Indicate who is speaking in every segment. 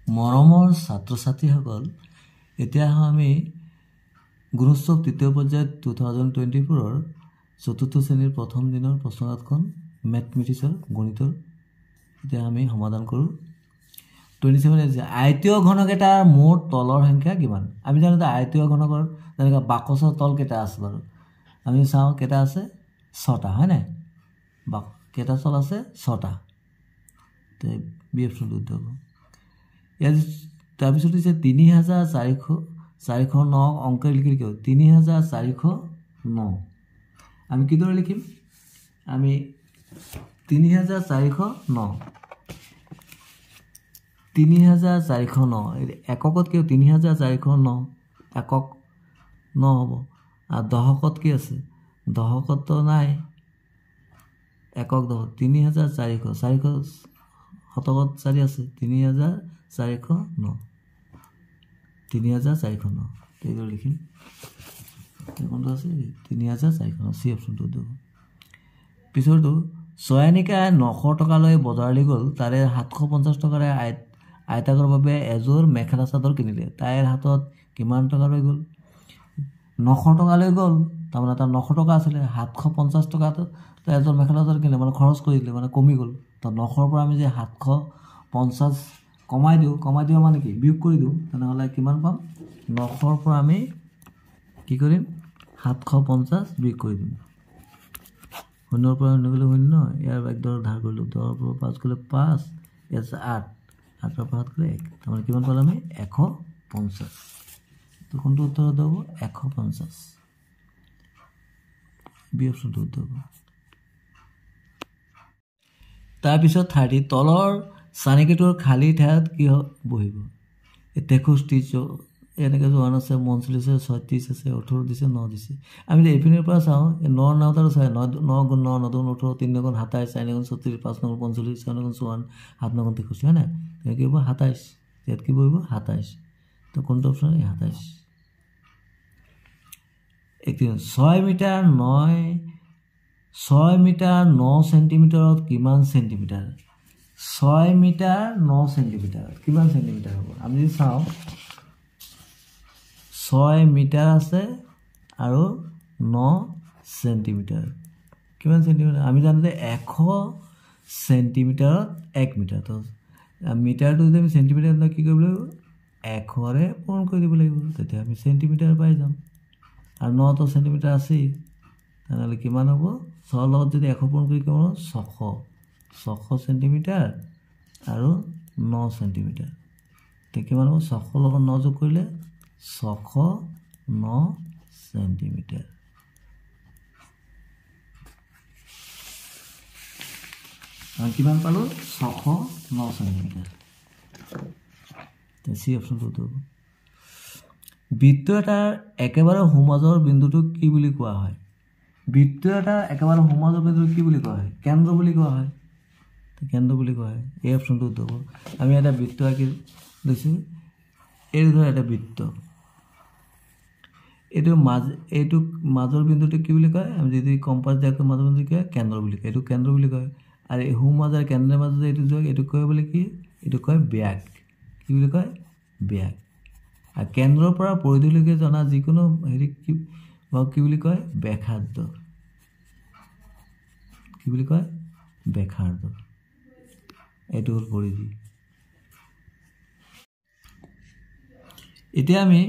Speaker 1: মৰমৰ ছাত্ৰ ছাত্ৰীসকল, এতিয়া আমি গুণোৎসৱ তৃতীয় পৰ্যায়ত 2024 চতুৰ্থ শ্ৰেণীৰ প্ৰথম দিনৰ প্ৰশ্নকাকতখন মেথমেটিক্সৰ গণিতৰ এতিয়া আমি সমাধান কৰোঁ। 27 আছে আয়তীয় ঘনকেইটাৰ মুঠ তলৰ সংখ্যা কিমান? আমি জানো যে আয়তীয় ঘনকৰ যেনেকৈ বাকচৰ তল কেইটা আছে বাৰু, আমি চাওঁ কেইটা আছে 6টা, হয় নাই? কেইটা তল আছে 6টা। তো বি অপশ্যনটো উত্তৰ হ'ব। ইয়াত তাৰপিছত হৈছে 3409 অংক লিখি লিখিব 3409। আমি কিদৰে লিখিম? আমি 3409 এককত কি 3409 একক 9 হ'ব। আৰু দশকত কি আছে? দশকততো নাই, একক দশক 3400 400 শতকত 4 আছে 3409 3409 এইটো লিখিম। কোনটো আছে 3409 চি অপশ্যনটো দিব। পিছৰটো ছয়ানিকাই 900 টকালৈ বজাৰলৈ গ'ল, তাৰে 750 টকাৰে আইতাকৰ বাবে এযোৰ মেখেলা চাদৰ কিনিলে। তাইৰ হাতত কিমান টকা ৰৈ গ'ল? 900 টকালৈ গ'ল, তাৰমানে তাৰ 900 টকা আছিলে, 750 টকাটো তাই এযোৰ মেখেলা চাদৰ কিনিলে, মানে খৰচ কৰি দিলে, মানে কমি গ'ল। তো 900ৰ পৰা আমি যে 750 কমাই দিওঁ মানে কি বিয়োগ কৰি দিওঁ, তেনেহ'লে কিমান পাম? 900ৰ পৰা আমি কি কৰিম 750 বিয়োগ কৰি দিম। 0ৰ পৰা 0 গ'লে 0, ইয়াৰ একদৰ ধাৰ কৰিলোঁ, 10ৰ পৰা 5 গ'লে 5, ইয়াত 8, 8ৰ পৰা 7 গ'লে 1, তাৰমানে কিমান পালোঁ আমি 150। তো কোনটো উত্তৰ হ'ব? 150 বি অপশ্যনটো উত্তৰ হ'ব। তাৰপিছত 30 তলৰ চানিকীটোৰ খালী ঠাইত কি বহিব? 63 এনেকৈ 1 আছে, 39 আছে, 36 আছে, 18 দিছে, 9 দিছে। আমি এইপিনৰ পৰা চাওঁ 9ৰ নামতাৰো চাই 9 গুণ 9 9 গুণ 18 3 গুণ 27 4 গুণ 36 5 গুণ 45 6 গুণ 54 7 গুণ 63, হয় নাই? কি হ'ব 27, ইয়াত কি বহিব 27। তো কোনটো অপশ্যন? 27। 6 মিটাৰ 9 চেণ্টিমিটাৰত কিমান চেণ্টিমিটাৰ? 6 মিটাৰ 9 চেণ্টিমিটাৰত কিমান চেণ্টিমিটাৰ হ'ব? আমি যদি চাওঁ 6 মিটাৰ আছে আৰু 9 চেণ্টিমিটাৰ কিমান চেণ্টিমিটাৰ? আমি জানো যে 100 চেণ্টিমিটাৰত 1 মিটাৰ। তো মিটাৰটো যদি আমি চেণ্টিমিটাৰ কি কৰিব লাগিব? 100ৰে পূৰণ কৰি দিব লাগিব, তেতিয়া আমি চেণ্টিমিটাৰ পাই যাম। আৰু 9টো চেণ্টিমিটাৰ আছেই, তেনেহ'লে কিমান হ'ব? 6ৰ লগত যদি 100 পূৰণ কৰি কিমান হ'ব? 600 চেণ্টিমিটাৰ আৰু 9 চেণ্টিমিটাৰ। তেতিয়া কিমান হ'ব? 600 লগত 9 যোগ কৰিলে 609 চেণ্টিমিটাৰ। আমি কিমান পালোঁ? 609 চেণ্টিমিটাৰ। চি অপশ্যনটো উত্তৰ হ'ব। বৃত্ত এটাৰ একেবাৰে সোঁমাজৰ বিন্দুটোক কি বুলি কোৱা হয়? বৃত্ত এটাৰ একেবাৰে সোঁমাজৰ বিন্দুটোক কি বুলি কোৱা হয়? কেন্দ্ৰ বুলি কোৱা হয়। কেন্দ্ৰ বুলি কোৱা হয়, এই অপশ্যনটো উত্তৰ হ'ব। আমি এটা বৃত্ত আঁকি লৈছোঁ, এইটো ধৰ এটা বৃত্ত, এইটোক মাজৰ বিন্দুটোক কি বুলি কয়? আমি যদি কম্পাছ দিয়াকৈ মাজৰ বিন্দুটো কি হয়? কেন্দ্ৰ বুলি কয়, এইটো কেন্দ্ৰ বুলি কয়। আৰু এই সোঁমাজ আৰু কেন্দ্ৰৰ মাজত এইটো যোগ, এইটোক কয় বোলে কি? এইটোক কয় ব্যাস। কি বুলি কয়? ব্যাস। আৰু কেন্দ্ৰৰ পৰা পৰিধিলৈকে জনা যিকোনো হেৰি কি বুলি কয়? ব্যাসাৰ্ধ। কি বুলি কয়? ব্যাসাৰ্ধ। এইটো হ'ল পৰিধি। এতিয়া আমি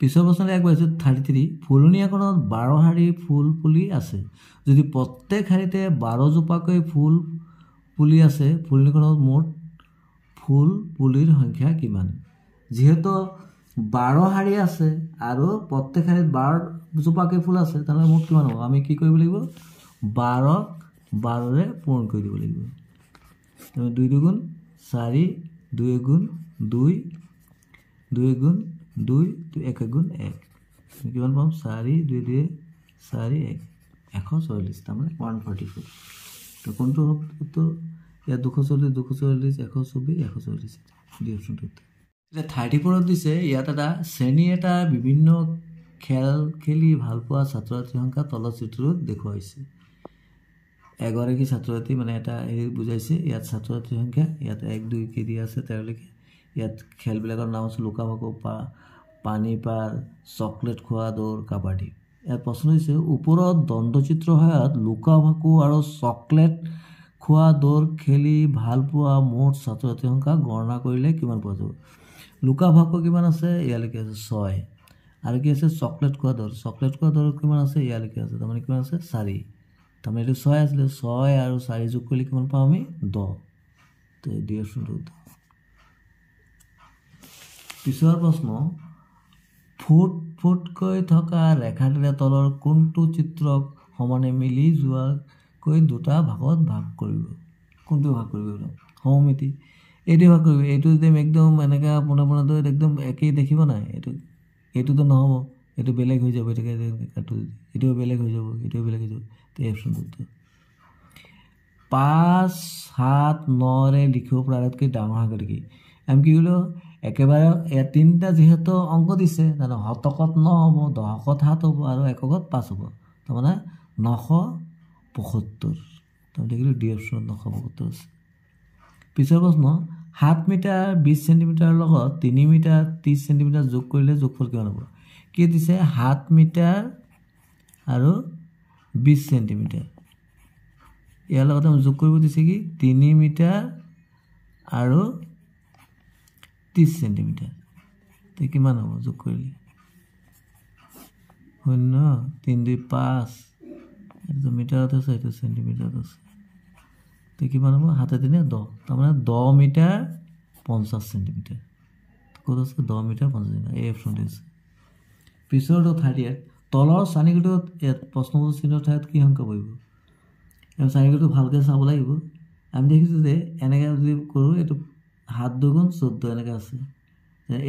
Speaker 1: পিছৰ প্ৰশ্নলৈ আগবাঢ়িছোঁ। 33 ফুলনি এখনত 12 শাৰী ফুল পুলি আছে, যদি প্ৰত্যেক শাৰীতে 12 জোপাকৈ ফুল পুলি আছে, ফুলনিখনত মুঠ ফুল পুলিৰ সংখ্যা কিমান? যিহেতু 12 শাৰী আছে আৰু প্ৰত্যেক শাৰীত 12 জোপাকৈ ফুল আছে, তেনেহ'লে মুঠ কিমান হ'ব? আমি কি কৰিব লাগিব? 12ক 12ৰে পূৰণ কৰি দিব লাগিব। 2 দুগুণ 4, 2 গুণ 2, 2 গুণ 2, 1 গুণ 1, কিমান পাম? 4 2 2 4 1, 140, তাৰমানে 144। তো কোনটো উত্তৰ? ইয়াত 240 240 124 140 ডি অপশ্যনটো উত্তৰ। এতিয়া 34ত দিছে, ইয়াত এটা শ্ৰেণী এটা বিভিন্ন খেল খেলি ভাল পোৱা ছাত্ৰ ছাত্ৰীৰ সংখ্যা তলৰ চিত্ৰটোত দেখুওৱা হৈছে। এগৰাকী ছাত্ৰ ছাত্ৰী মানে এটা হেৰি বুজাইছে, ইয়াত ছাত্ৰ ছাত্ৰীৰ সংখ্যা ইয়াত 1 2 কে দিয়া আছে 13লৈকে। ইয়াত খেলবিলাকৰ নাম আছে লুকা ভাকু, পানী পাৰ, চকলেট খোৱা দৌৰ, কাবাডী। ইয়াত প্ৰশ্ন হৈছে ওপৰত দ্বন্দ্বচিত্ৰৰ সহায়ত লুকা ভাকু আৰু চকলেট খোৱা দৌৰ খেলি ভাল পোৱা মুঠ ছাত্ৰ ছাত্ৰীৰ সংখ্যা গণনা কৰিলে কিমান পোৱা যাব? লুকা ভাকু কিমান আছে? ইয়ালৈকে আছে 6। আৰু কি আছে? চকলেট খোৱা দৌৰ। চকলেট খোৱা দৌৰ কিমান আছে? ইয়ালৈকে আছে, তাৰমানে কিমান আছে? 4। তাৰমানে এইটো 6 আছিলে, 6 আৰু 4 যোগ কৰিলে কিমান পাওঁ আমি? 10। তো ডি অপশ্যনটো উত্তৰ। পিছৰ প্ৰশ্ন ফুট ফুটকৈ থকা ৰেখাটোৰে তলৰ কোনটো চিত্ৰক সমানে মিলি যোৱাকৈ দুটা ভাগত ভাগ কৰিব? কোনটো ভাগ কৰিব? সমমিতি। এইটো ভাগ কৰিব। এইটো যদি একদম এনেকৈ পোনে পোনেতো একদম একেই দেখিব নাই, এইটোতো নহ'ব, এইটো বেলেগ হৈ যাব, এইটোও বেলেগ হৈ যাব, এইটোও বেলেগ হৈ যাব। তো এই অপশ্যনটো 5, 7, 9ৰে লিখিব পৰা আটাইতকৈ ডাঙৰ সংখ্যাটো কি? আমি কি কৰিলোঁ? একেবাৰে ইয়াত 3টা যিহেতু অংক দিছে, তাৰমানে শতকত 9 হ'ব, দশকত 7 হ'ব আৰু এককত 5 হ'ব, তাৰমানে 975। তাৰমানে দেখিলোঁ ডি অপশ্যনত 975 আছে। পিছৰ প্ৰশ্ন 7 মিটাৰ 20 চেণ্টিমিটাৰৰ লগত 3 মিটাৰ 30 চেণ্টিমিটাৰ যোগ কৰিলে যোগফল কিমান হ'ব? কি দিছে? 7 মিটাৰ আৰু 20 চেণ্টিমিটাৰ। ইয়াৰ লগতে যোগ কৰিব দিছে কি? 3 মিটাৰ আৰু 30 চেণ্টিমিটাৰ। তো কিমান হ'ব যোগ কৰিলে? 0, 3, 2, 5, এইটো মিটাৰত আছে, এইটো চেণ্টিমিটাৰত আছে। তো কিমান হ'ব? 7, 3, 10, তাৰমানে 10 মিটাৰ 50 চেণ্টিমিটাৰ। ক'ত আছে? 10 মিটাৰ 50 চেণ্টিমিটাৰ। এই অপশ্যনটো আছে। পিছৰটো 38 তলৰ চাৰিকোণত ইয়াত প্ৰশ্নবোধক চিহ্নৰ ঠাইত কি সংখ্যা পৰিব? চাৰিকোণটো ভালকৈ চাব লাগিব। আমি দেখিছোঁ যে এনেকৈ যদি কৰোঁ, এইটো 7 দুগুণ 14 এনেকৈ আছে,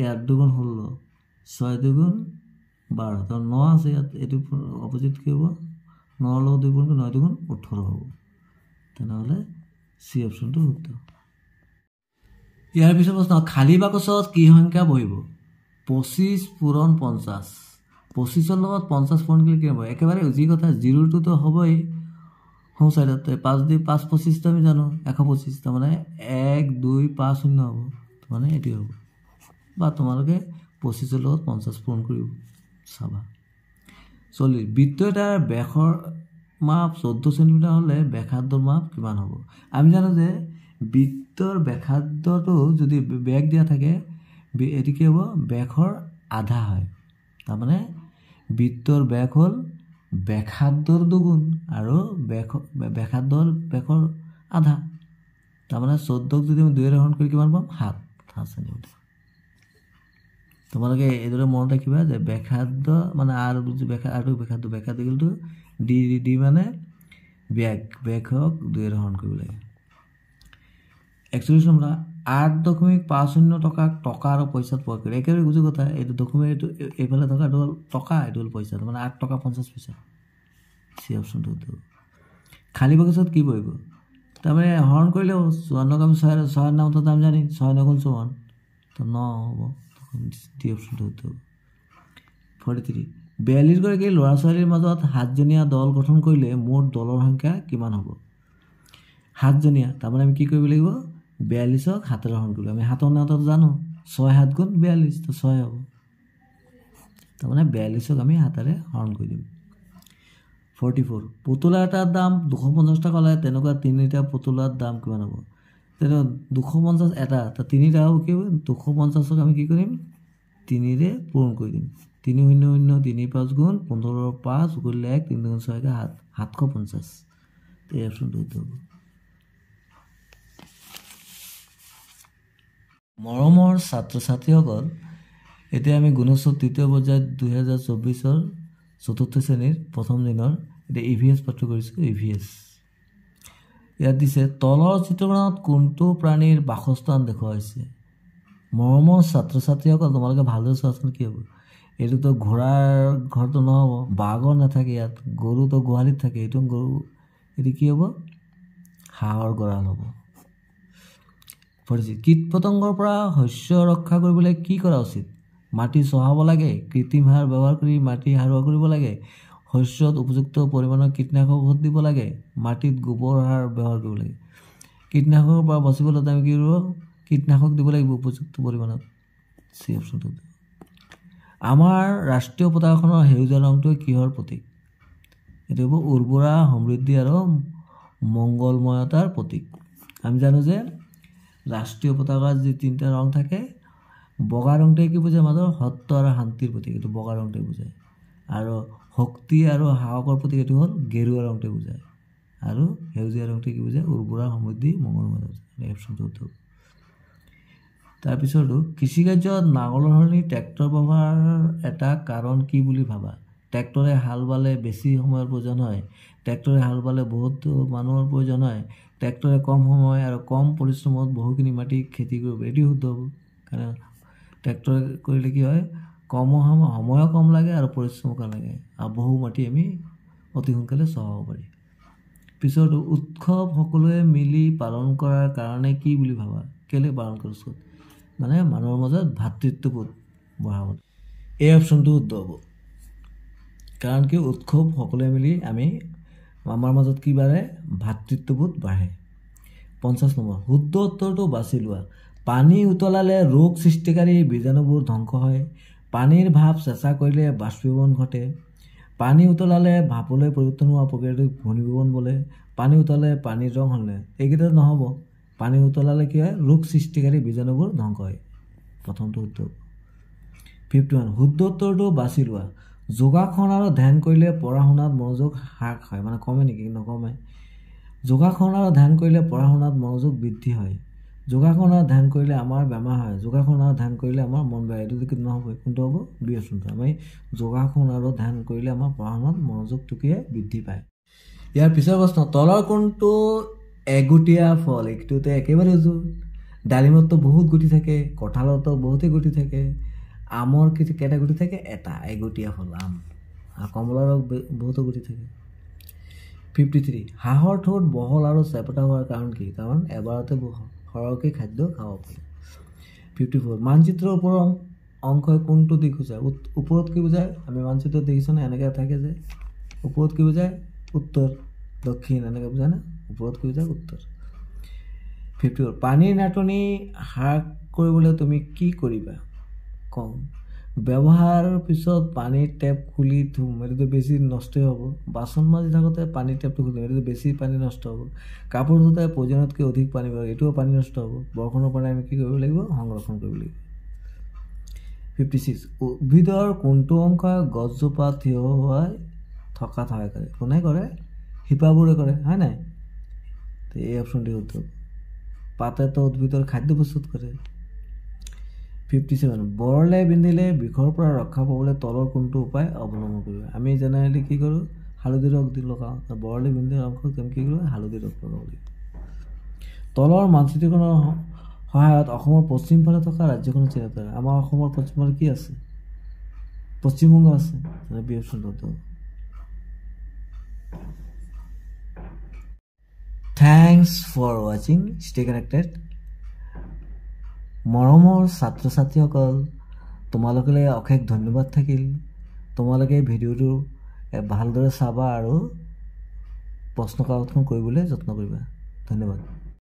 Speaker 1: 8 দুগুণ 16, 6 দুগুণ 12, তাৰ 9 আছে ইয়াত। এইটো অপজিট কি হ'ব? 9ৰ লগত 2 গুণ 9 দুগুণ 18 হ'ব। তেনেহ'লে চি অপশ্যনটো শুদ্ধ। ইয়াৰ পিছত প্ৰশ্ন খালী বাকচত কি সংখ্যা বহিব? 25 পূৰণ 50। 25ৰ লগত 50 পূৰণ কৰিলে কি হ'ব? একেবাৰে যি কথা, 0টোতো হ'বই সোঁ চাইডত। 5 দি 5 25টো আমি জানো 125, তাৰমানে 1, 2, 5, 0 হ'ব, তাৰমানে এইটো হ'ব। বা তোমালোকে 25ৰ লগত 50 পূৰণ কৰিব চাবা। 40 বৃত্ত এটাৰ ব্যাসৰ মাপ 14 চেণ্টিমিটাৰ হ'লে ব্যাসাৰ্ধৰ মাপ কিমান হ'ব? আমি জানো যে বৃত্তৰ ব্যাসাৰ্ধটো যদি ব্যাস দিয়া থাকে, এইটো কি হ'ব? ব্যাসৰ আধা হয়। তাৰমানে বৃত্তৰ ব্যাস হ'ল ব্যাসাৰ্ধৰ দুগুণ আৰু ব্যাসাৰ্ধৰ ব্যাসৰ আধা, তাৰমানে 14ক যদি আমি 2ৰে হৰণ কৰি কিমান পাম? 7 চেণ্টিমিটাৰ। তোমালোকে এইদৰে মনত ৰাখিবা যে ব্যাসাৰ্ধ মানে আৰু ব্যাসাৰ্ধ গ'লটো ডি মানে ব্যাসক 2ৰে হৰণ কৰিব লাগে। 41 নম্বৰ 8.50 টকা আৰু পইচাত পোৱা কৰি একেবাৰে বুজি কথা। এইটো দশমিক, এইটো এইফালে থকা এইটো হ'ল টকা, এইটো হ'ল পইচা, তাৰমানে 8 টকা 50 পইচা। চি অপশ্যনটো উত্তৰ। খালী বাকচত কি পৰিব? তাৰমানে হৰণ কৰিলেও 54ক আমি 6 নামতো আমি জানি 6 9 গুণ 54, তো 9 হ'ব। ডি অপশ্যনটো উত্তৰ। 43 42গৰাকী ল'ৰা ছোৱালীৰ মাজত 7জনীয়া দল গঠন কৰিলে মুঠ দলৰ সংখ্যা কিমান হ'ব? 7জনীয়া, তাৰমানে আমি কি কৰিব লাগিব? 42ক 7ৰে হৰণ কৰিব। আমি 7ৰ নামতো জানো 6 7 গুণ 42, তো 6 হ'ব, তাৰমানে 42ক আমি 7ৰে হৰণ কৰি দিম। 44 পুতলা এটাৰ দাম 250 টকা হ'লে তেনেকুৱা 3টা পুতলাৰ দাম কিমান হ'ব? তেনেকুৱা 250 এটা, তো 3টা হ'ব কি হ'ব? 250ক আমি কি কৰিম? 3ৰে পূৰণ কৰি দিম। 3 0 0 3 5 গুণ 15 5 কৰিলে 1 3 গুণ 6 7 750। তো এই অপশ্যনটো উত্তৰ হ'ব। মৰমৰ ছাত্ৰ ছাত্ৰীসকল, এতিয়া আমি গুণোৎসৱ তৃতীয় পৰ্যায়ত 2024ৰ 4ৰ্থ শ্ৰেণীৰ প্ৰথম দিনৰ এতিয়া EVS পাঠ্য কৰিছোঁ। EVS ইয়াত দিছে তলৰ চিত্ৰখনত কোনটো প্ৰাণীৰ বাসস্থান দেখুওৱা হৈছে? মৰমৰ ছাত্ৰ ছাত্ৰীসকল, তোমালোকে ভালদৰে চোৱাচোন কি হ'ব। এইটোতো ঘোঁৰাৰ ঘৰটো নহ'ব, বাঘৰ নাথাকে ইয়াত, গৰুটো গোহালিত থাকে, এইটো গৰু, এইটো কি হ'ব? হাঁহৰ গঁৰাল হ'ব। কীট পতংগৰ পৰা শস্য ৰক্ষা কৰিবলৈ কি কৰা উচিত? মাটি চহাব লাগে, কৃত্ৰিম সাৰ ব্যৱহাৰ কৰি মাটি সাৰুৱা কৰিব লাগে, শস্যত উপযুক্ত পৰিমাণৰ কীটনাশক ঔষধ দিব লাগে, মাটিত গোবৰ সাৰ ব্যৱহাৰ কৰিব লাগে। কীটনাশকৰ পৰা বাচিবলৈ আমি কি কৰিব? কীটনাশক দিব লাগিব উপযুক্ত পৰিমাণত। চি অপশ্যনটো। আমাৰ ৰাষ্ট্ৰীয় পতাকাখনৰ সেউজীয়া ৰংটোৱে কিহৰ প্ৰতীক? এইটো হ'ব উৰ্বৰা, সমৃদ্ধি আৰু মংগলময়তাৰ প্ৰতীক। আমি জানো যে ৰাষ্ট্ৰীয় পতাকাৰ যি 3টা ৰং থাকে, বগা ৰংটোৱে কি বুজায়? মাজৰ সত্য আৰু শান্তিৰ প্ৰতীক, এইটো বগা ৰংটোৱে বুজায়। আৰু শক্তি আৰু সাহসৰ প্ৰতীক এইটো হ'ল গেৰুৱা ৰংটোৱে বুজায়। আৰু সেউজীয়া ৰংটোৱে কি বুজায়? উৰ্বৰা, সমৃদ্ধি, মংগলময়তা বুজায়। অপশ্যনটো উত্তৰ। তাৰপিছতো কৃষিকাৰ্যত নাঙলৰ সলনি ট্ৰেক্টৰ ব্যৱহাৰৰ এটা কাৰণ কি বুলি ভাবা? ট্ৰেক্টৰে হাল বালে বেছি সময়ৰ প্ৰয়োজন হয়, ট্ৰেক্টৰে হাল বালে বহুত মানুহৰ প্ৰয়োজন হয়, ট্ৰেক্টৰে কম সময় আৰু কম পৰিশ্ৰমত বহুখিনি মাটি খেতি কৰিব। এইটো শুদ্ধ হ'ব, কাৰণ ট্ৰেক্টৰে কৰিলে কি হয়? সময়ো কম লাগে আৰু পৰিশ্ৰম কম লাগে, আৰু বহু মাটি আমি অতি সোনকালে চহাব পাৰি। পিছত উৎসৱ সকলোৱে মিলি পালন কৰাৰ কাৰণে কি বুলি ভাবা? কেলৈ পালন কৰিছোঁ? মানে মানুহৰ মাজত ভাতৃত্ববোধ বঢ়াব। এই অপশ্যনটো শুদ্ধ হ'ব, কাৰণ কি উৎসৱ সকলোৱে মিলি আমি আমাৰ মাজত কি বাঢ়ে? ভাতৃত্ববোধ বাঢ়ে। 50 নম্বৰ, শুদ্ধ উত্তৰটো বাছি লোৱা। পানী উতলালে ৰোগ সৃষ্টিকাৰী বীজাণুবোৰ ধ্বংস হয়, পানীৰ ভাপ চেঁচা কৰিলে বাষ্পীভৱন ঘটে, পানী উতলালে ভাপলৈ পৰিৱৰ্তন হোৱা প্ৰক্ৰিয়াটোক ঘনীভৱন বোলে, পানী উতলালে পানীৰ ৰং সলনি হয়। এইকেইটা নহ'ব, পানী উতলালে কি হয়? ৰোগ সৃষ্টিকাৰী বীজাণুবোৰ ধ্বংস হয়। প্ৰথমটো শুদ্ধ। 51, শুদ্ধ উত্তৰটো বাছি লোৱা। যোগাসন আৰু ধ্যান কৰিলে পঢ়া শুনাত মনোযোগ হ্ৰাস হয়, মানে কমে নেকি? নকমে। যোগাসন আৰু ধ্যান কৰিলে পঢ়া শুনাত মনোযোগ বৃদ্ধি হয়, যোগাসন আৰু ধ্যান কৰিলে আমাৰ বেমাৰ হয়, যোগাসন আৰু ধ্যান কৰিলে আমাৰ মন বেয়া। এইটো কিন্তু নহ'ব, কোনটো হ'ব? বি অপশ্যনটো। আমি যোগাসন আৰু ধ্যান কৰিলে আমাৰ পঢ়া শুনাত মনোযোগটোকে বৃদ্ধি পায়। ইয়াৰ পিছৰ প্ৰশ্ন, তলৰ কোনটো এগুটীয়া ফল? এইটোতে একেবাৰে উজু। ডালিমততো বহুত গুটি থাকে, কঁঠালতো বহুতেই গুটি থাকে, আমৰ কেইটা গুটি থাকে? এটা। এগুটীয়া ফল আম। আৰু কমলাৰো বহুতো গুটি থাকে। 53, হাঁহৰ ঠোঁট বহল আৰু চেপেটা হোৱাৰ কাৰণ কি? কাৰণ এবাৰতে সৰহকৈ খাদ্য খাব পাৰি। 54, মানচিত্ৰৰ ওপৰৰ অংশই কোনটো দিশ বুজায়? ওপৰত কি বুজায়? আমি মানচিত্ৰত দেখিছোঁ নে? এনেকৈ থাকে যে ওপৰত কি বুজায়? উত্তৰ, দক্ষিণ এনেকৈ বুজায় না? ওপৰত কি বুজায়? উত্তৰ। 54, পানীৰ নাটনি হ্ৰাস কৰিবলৈ তুমি কি কৰিবা? কম। ব্যৱহাৰৰ পিছত পানীৰ টেপ খুলি থ'ম, এইটোতো বেছি নষ্টই হ'ব। বাচন মাজি থাকোঁতে পানীৰ টেপটো খুলি থ'ম, এইটোতো বেছি পানী নষ্ট হ'ব। কাপোৰ ধোওঁতে প্ৰয়োজনতকৈ অধিক পানী ব্যৱহাৰ, এইটোও পানী নষ্ট হ'ব। বৰষুণৰ পানী আমি কি কৰিব লাগিব? সংৰক্ষণ কৰিব লাগিব। 56, উদ্ভিদৰ কোনটো অংশই গছজোপা থিয় হোৱাই থকাত সহায় কৰে? কোনে কৰে? শিপাবোৰে কৰে, হয় নাই? তো এই অপশ্যনটি শুদ্ধ। পাতেতো উদ্ভিদৰ খাদ্য প্ৰস্তুত কৰে। 57, বৰলে বিন্ধিলে বিষৰ পৰা ৰক্ষা পাবলৈ তলৰ কোনটো উপায় অৱলম্বন কৰিবা? আমি জেনেৰেলি কি কৰোঁ? হালধি ৰস দি লগাওঁ। বৰলে বিন্ধিলে অংশত আমি কি কৰোঁ? হালধি ৰস লগাব লাগিব। তলৰ মানচিত্ৰখনৰ সহায়ত অসমৰ পশ্চিম ফালে থকা ৰাজ্যখনৰ চিনাক্ত কৰা। আমাৰ অসমৰ পশ্চিম ফালে কি আছে? পশ্চিমবংগ আছে। বি অপশ্যনটো শুদ্ধ। Thanks for watching. Stay connected. মৰমৰ ছাত্ৰ ছাত্ৰীসকল, তোমালোকলৈ অশেষ ধন্যবাদ থাকিল। তোমালোকে ভিডিঅ'টো ভালদৰে চাবা আৰু প্ৰশ্ন কাকতখন কৰিবলৈ যত্ন কৰিবা। ধন্যবাদ।